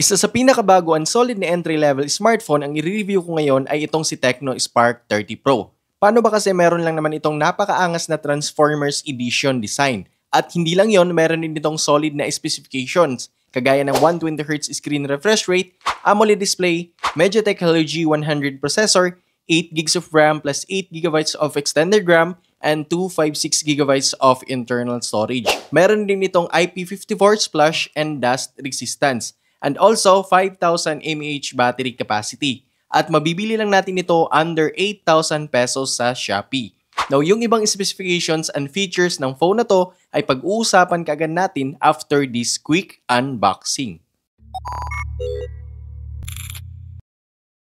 Isa sa pinakabago and solid na entry-level smartphone ang i-review ko ngayon ay itong si Tecno Spark 30 Pro. Paano ba kasi meron lang naman itong napakaangas na Transformers Edition design? At hindi lang yon, meron din itong solid na specifications kagaya ng 120Hz screen refresh rate, AMOLED display, MediaTek Helio G100 processor, 8GB of RAM plus 8GB of extended RAM, and 256GB of internal storage. Meron din itong IP54 splash and dust resistance, and also 5,000 mAh battery capacity. At mabibili lang natin ito under 8,000 pesos sa Shopee. Now, yung ibang specifications and features ng phone na to ay pag-uusapan kaagad natin after this quick unboxing.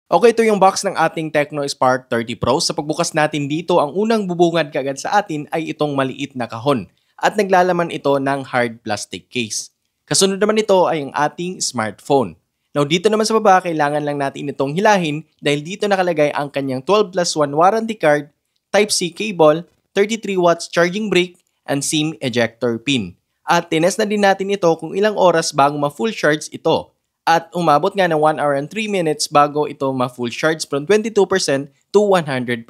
Okay, ito yung box ng ating Tecno Spark 30 Pro. Sa pagbukas natin dito, ang unang bubungad kaagad sa atin ay itong maliit na kahon. At naglalaman ito ng hard plastic case. Kasunod naman ito ay ang ating smartphone. Now, dito naman sa baba, kailangan lang natin itong hilahin dahil dito nakalagay ang kanyang 12+1 warranty card, Type-C cable, 33 watts charging brick, and SIM ejector pin. At tinest na din natin ito kung ilang oras bago ma-full charge ito. At umabot nga ng 1 hour and 3 minutes bago ito ma-full charge from 22% to 100%.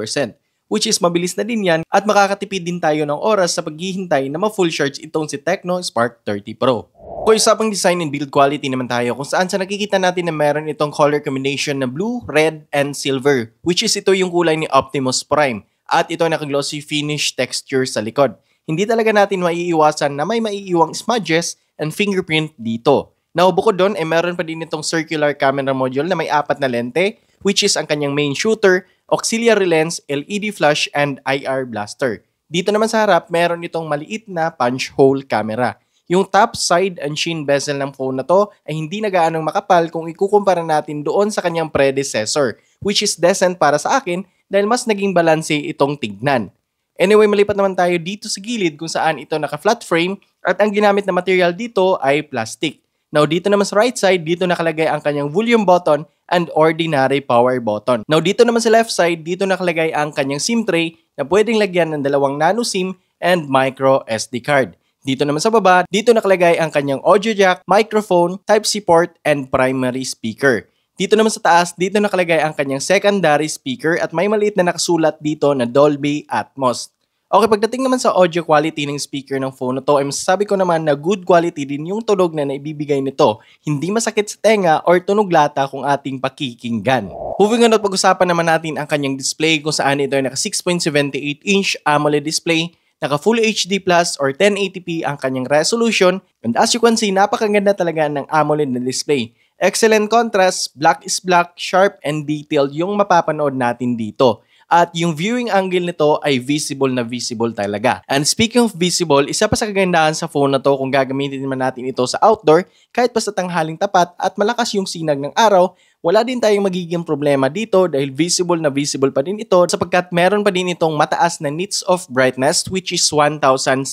Which is mabilis na din yan at makakatipid din tayo ng oras sa paghihintay na ma-full charge itong si Tecno Spark 30 Pro. Kung usapang design and build quality naman tayo, kung saan sa nakikita natin na meron itong color combination na blue, red, and silver. Which is ito yung kulay ni Optimus Prime. At ito naka-glossy finish texture sa likod. Hindi talaga natin maiiwasan na may maiiwang smudges and fingerprint dito. Now, bukod doon, meron pa din itong circular camera module na may 4 na lente, which is ang kanyang main shooter, auxiliary lens, LED flash, and IR blaster. Dito naman sa harap, meron itong maliit na punch hole camera. Yung top, side, and chin bezel ng phone na to ay hindi na gaanong makapal kung ikukumpara natin doon sa kanyang predecessor, which is decent para sa akin dahil mas naging balanse itong tignan. Anyway, malipat naman tayo dito sa gilid kung saan ito naka-flat frame at ang ginamit na material dito ay plastic. Now, dito naman sa right side, dito nakalagay ang kanyang volume button and ordinary power button. Now, dito naman sa left side, dito nakalagay ang kanyang SIM tray na pwedeng lagyan ng 2 nano SIM and micro SD card. Dito naman sa baba, dito nakalagay ang kanyang audio jack, microphone, Type-C port, and primary speaker. Dito naman sa taas, dito nakalagay ang kanyang secondary speaker at may maliit na nakasulat dito na Dolby Atmos. Okay, pagdating naman sa audio quality ng speaker ng phone na to, ay masasabi ko naman na good quality din yung tunog na naibibigay nito. Hindi masakit sa tenga or tunog lata kung ating pakikinggan. Moving on, at pag-usapan naman natin ang kanyang display kung saan ito ay naka 6.78-inch AMOLED display, naka Full HD Plus or 1080p ang kanyang resolution, and as you can see, napakaganda talaga ng AMOLED na display. Excellent contrast, black is black, sharp and detailed yung mapapanood natin dito. At yung viewing angle nito ay visible na visible talaga. And speaking of visible, isa pa sa kagandahan sa phone na to kung gagamitin naman natin ito sa outdoor, kahit pa sa tanghaling tapat at malakas yung sinag ng araw, wala din tayong magiging problema dito dahil visible na visible pa din ito sapagkat meron pa din itong mataas na nits of brightness which is 1,700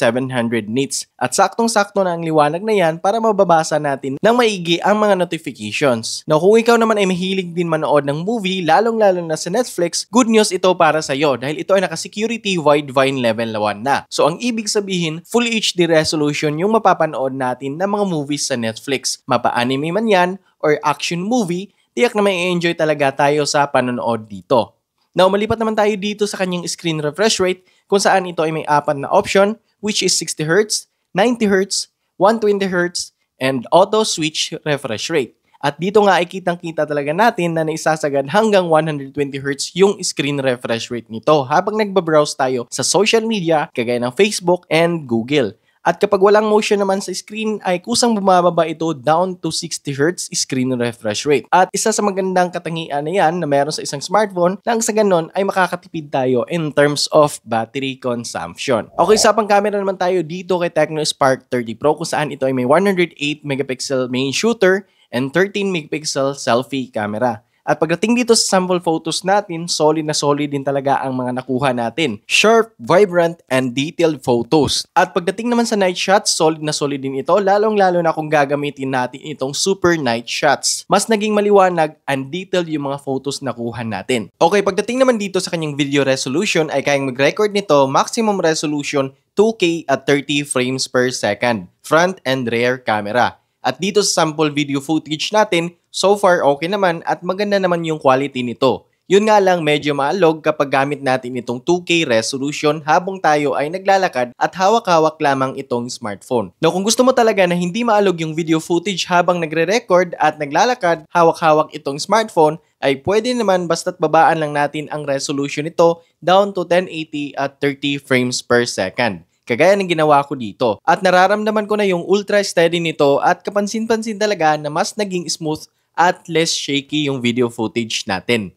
nits. At saktong-sakto na ang liwanag na yan para mababasa natin ng maigi ang mga notifications. Now, kung ikaw naman ay mahilig din manood ng movie, lalong-lalo na sa Netflix, good news ito para sa'yo dahil ito ay naka-security widevine level 1 na. So, ang ibig sabihin, Full HD resolution yung mapapanood natin ng mga movies sa Netflix. Mapa-anime man yan or action movie, tiyak na may enjoy talaga tayo sa panonood dito. Now, malipat naman tayo dito sa kanyang screen refresh rate kung saan ito ay may 4 na option which is 60Hz, 90Hz, 120Hz, and auto switch refresh rate. At dito nga ay kitang-kita talaga natin na naisasagad hanggang 120Hz yung screen refresh rate nito habang nagbabrowse tayo sa social media kagaya ng Facebook and Google. At kapag walang motion naman sa screen ay kusang bumababa ito down to 60Hz screen refresh rate. At isa sa magandang katangian na yan na meron sa isang smartphone nang sa ganon ay makakatipid tayo in terms of battery consumption. Okay, sa pang camera naman tayo dito kay Tecno Spark 30 Pro kung saan ito ay may 108 megapixel main shooter and 13 megapixel selfie camera. At pagdating dito sa sample photos natin, solid na solid din talaga ang mga nakuha natin. Sharp, vibrant, and detailed photos. At pagdating naman sa night shots, solid na solid din ito, lalong-lalo na kung gagamitin natin itong super night shots. Mas naging maliwanag and detailed yung mga photos na kuha natin. Okay, pagdating naman dito sa kanyang video resolution, ay kayang mag-record nito maximum resolution 2K at 30 frames per second, front and rear camera. At dito sa sample video footage natin, so far okay naman at maganda naman yung quality nito. Yun nga lang medyo maalog kapag gamit natin itong 2K resolution habang tayo ay naglalakad at hawak-hawak lamang itong smartphone. Now kung gusto mo talaga na hindi maalog yung video footage habang nagre-record at naglalakad, hawak-hawak itong smartphone, ay pwede naman basta't babaan lang natin ang resolution nito down to 1080 at 30 frames per second. Kagaya ng ginawa ko dito. At nararamdaman ko na yung ultra steady nito at kapansin-pansin talaga na mas naging smooth at less shaky yung video footage natin.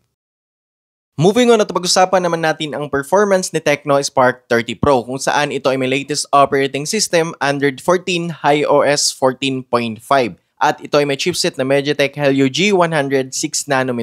Moving on at pag-usapan naman natin ang performance ni Tecno Spark 30 Pro kung saan ito ay may latest operating system Android 14 HiOS 14.5 at ito ay may chipset na MediaTek Helio G100 6nm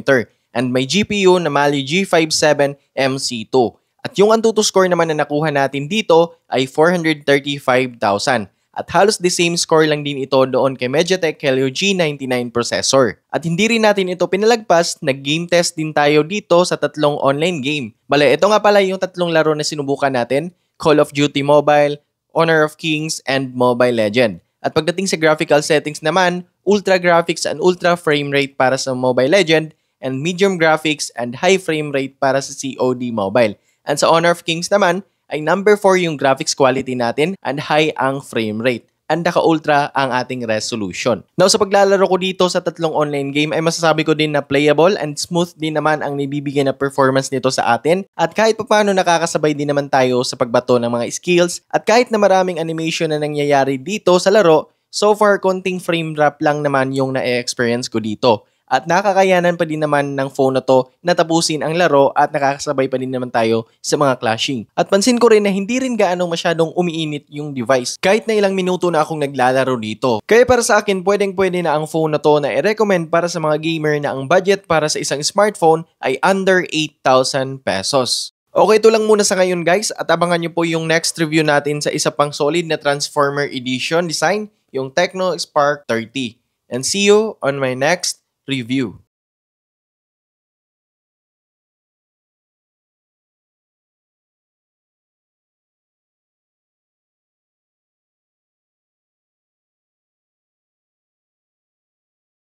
and may GPU na Mali G57 MC2. At yung Antutu score naman na nakuha natin dito ay 435,000. At halos the same score lang din ito doon kay MediaTek Helio G99 processor. At hindi rin natin ito pinalagpas, nag-game test din tayo dito sa tatlong online game. Bale, ito nga pala yung tatlong laro na sinubukan natin, Call of Duty Mobile, Honor of Kings, and Mobile Legend. At pagdating sa graphical settings naman, ultra graphics and ultra frame rate para sa Mobile Legend, and medium graphics and high frame rate para sa COD Mobile. And sa Honor of Kings naman, ay number 4 yung graphics quality natin and high ang frame rate. And naka-ultra ang ating resolution. Now sa paglalaro ko dito sa tatlong online game ay masasabi ko din na playable and smooth din naman ang nibibigay na performance nito sa atin. At kahit paano nakakasabay din naman tayo sa pagbato ng mga skills. At kahit na maraming animation na nangyayari dito sa laro, so far konting frame drop lang naman yung na-experience ko dito. At nakakayanan pa din naman ng phone na to na tapusin ang laro at nakakasabay pa din naman tayo sa mga clashing. At pansin ko rin na hindi rin gaano masyadong umiinit yung device kahit na ilang minuto na akong naglalaro dito. Kaya para sa akin, pwedeng-pwede na ang phone na to na i-recommend para sa mga gamer na ang budget para sa isang smartphone ay under 8,000 pesos. Okay, ito lang muna sa ngayon guys at abangan nyo po yung next review natin sa isa pang solid na Transformer Edition design, yung Tecno Spark 30. And see you on my next review.